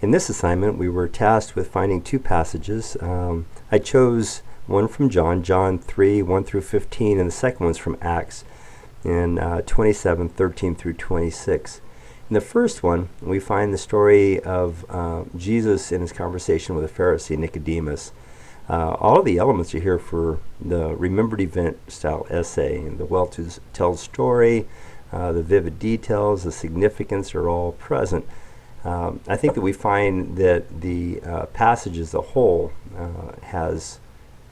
In this assignment, we were tasked with finding two passages. I chose one from John 3, 1 through 15, and the second one's from Acts, in 27, 13 through 26. In the first one, we find the story of Jesus in his conversation with a Pharisee, Nicodemus. All of the elements you hear for the remembered event style essay, and the well-told story, the vivid details, the significance are all present. I think that we find that the passage as a whole has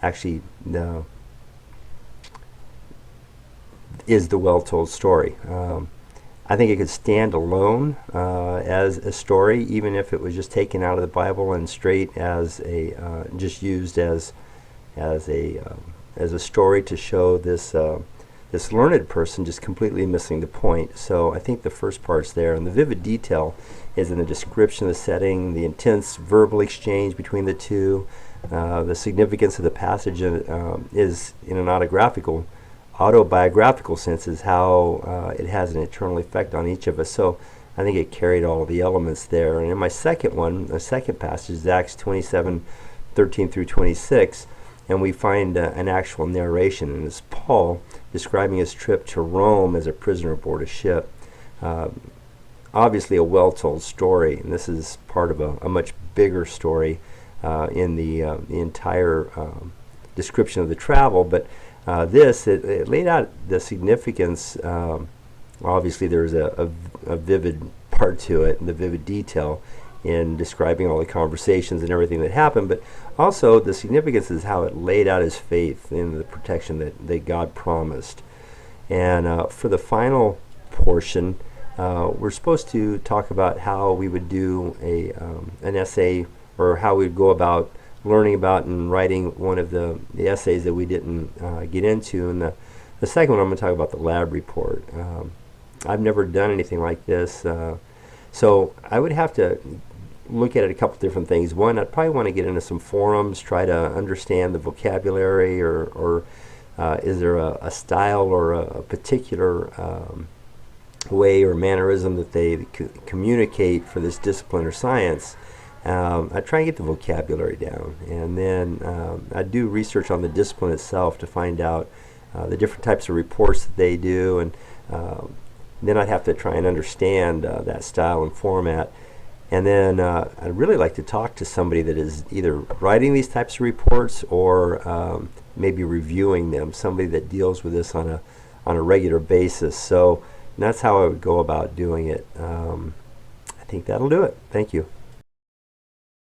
actually is the well-told story. I think it could stand alone as a story, even if it was just taken out of the Bible and straight as a just used as a story to show this this learned person just completely missing the point. So I think the first part's there, and the vivid detail is in the description of the setting, the intense verbal exchange between the two. The significance of the passage is in an autobiographical sense is how it has an eternal effect on each of us. So I think it carried all of the elements there. And in my second one, the second passage is Acts 27, 13 through 26, and we find an actual narration, and it's Paul describing his trip to Rome as a prisoner aboard a ship. Obviously a well-told story, and this is part of a much bigger story in the entire description of the travel, but it laid out the significance. Obviously there's a vivid part to it, and the vivid detail in describing all the conversations and everything that happened, but also the significance is how it laid out his faith in the protection that God promised. And for the final portion, we're supposed to talk about how we would do an essay, or how we'd go about learning about and writing one of the essays that we didn't get into. And the second one, I'm going to talk about the lab report. I've never done anything like this, so I would have to look at it a couple different things. One, I'd probably want to get into some forums, try to understand the vocabulary, or is there a style or a particular way or mannerism that they communicate for this discipline or science. I try and get the vocabulary down, and then I do research on the discipline itself to find out the different types of reports that they do, and then I'd have to try and understand that style and format. And then I'd really like to talk to somebody that is either writing these types of reports or maybe reviewing them, somebody that deals with this on a regular basis. So that's how I would go about doing it. I think that'll do it. Thank you.